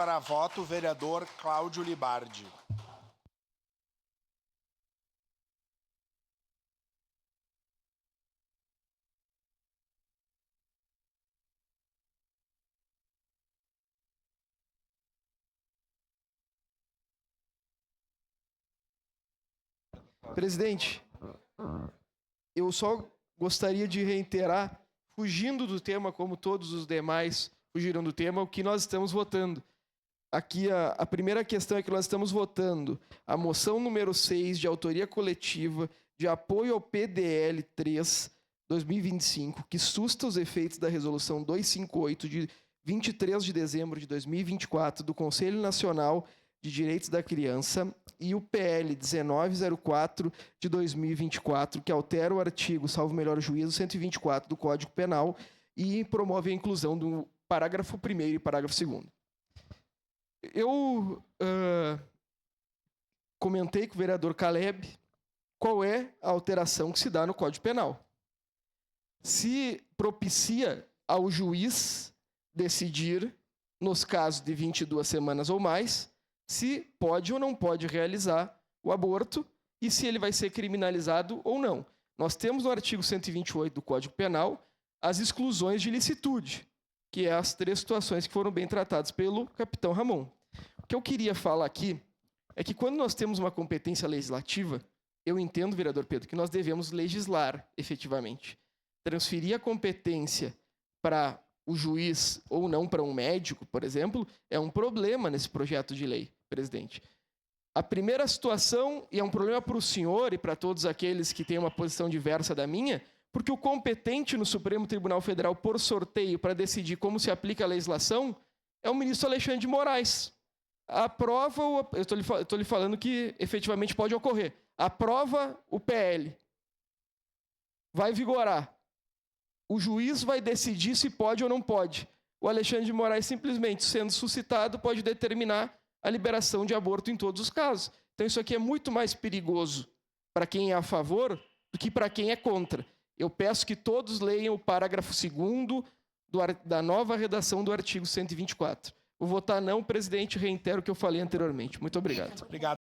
Para voto, o vereador Cláudio Libardi. Presidente, eu só gostaria de reiterar, fugindo do tema, como todos os demais fugiram do tema, o que nós estamos votando. Aqui a primeira questão é que nós estamos votando a moção número 6 de autoria coletiva de apoio ao PDL 3 2025, que susta os efeitos da resolução 258 de 23 de dezembro de 2024 do Conselho Nacional de Direitos da Criança e o PL 1904 de 2024, que altera o artigo, salvo melhor juízo, 124 do Código Penal e promove a inclusão do parágrafo 1º e parágrafo 2º. Eu comentei com o vereador Caleb qual é a alteração que se dá no Código Penal. Se propicia ao juiz decidir, nos casos de 22 semanas ou mais, se pode ou não pode realizar o aborto e se ele vai ser criminalizado ou não. Nós temos no artigo 128 do Código Penal as exclusões de licitude, que é as 3 situações que foram bem tratadas pelo capitão Ramon. O que eu queria falar aqui é que quando nós temos uma competência legislativa, eu entendo, vereador Pedro, que nós devemos legislar efetivamente. Transferir a competência para o juiz ou não para um médico, por exemplo, é um problema nesse projeto de lei, presidente. A primeira situação, e é um problema para o senhor e para todos aqueles que têm uma posição diversa da minha, porque o competente no Supremo Tribunal Federal por sorteio para decidir como se aplica a legislação é o ministro Alexandre de Moraes. Aprova, eu estou lhe falando que efetivamente pode ocorrer, aprova o PL, vai vigorar. O juiz vai decidir se pode ou não pode. O Alexandre de Moraes, simplesmente sendo suscitado, pode determinar a liberação de aborto em todos os casos. Então isso aqui é muito mais perigoso para quem é a favor do que para quem é contra. Eu peço que todos leiam o parágrafo 2º da nova redação do artigo 124. Vou votar não, presidente, reitero o que eu falei anteriormente. Muito obrigado. Obrigado.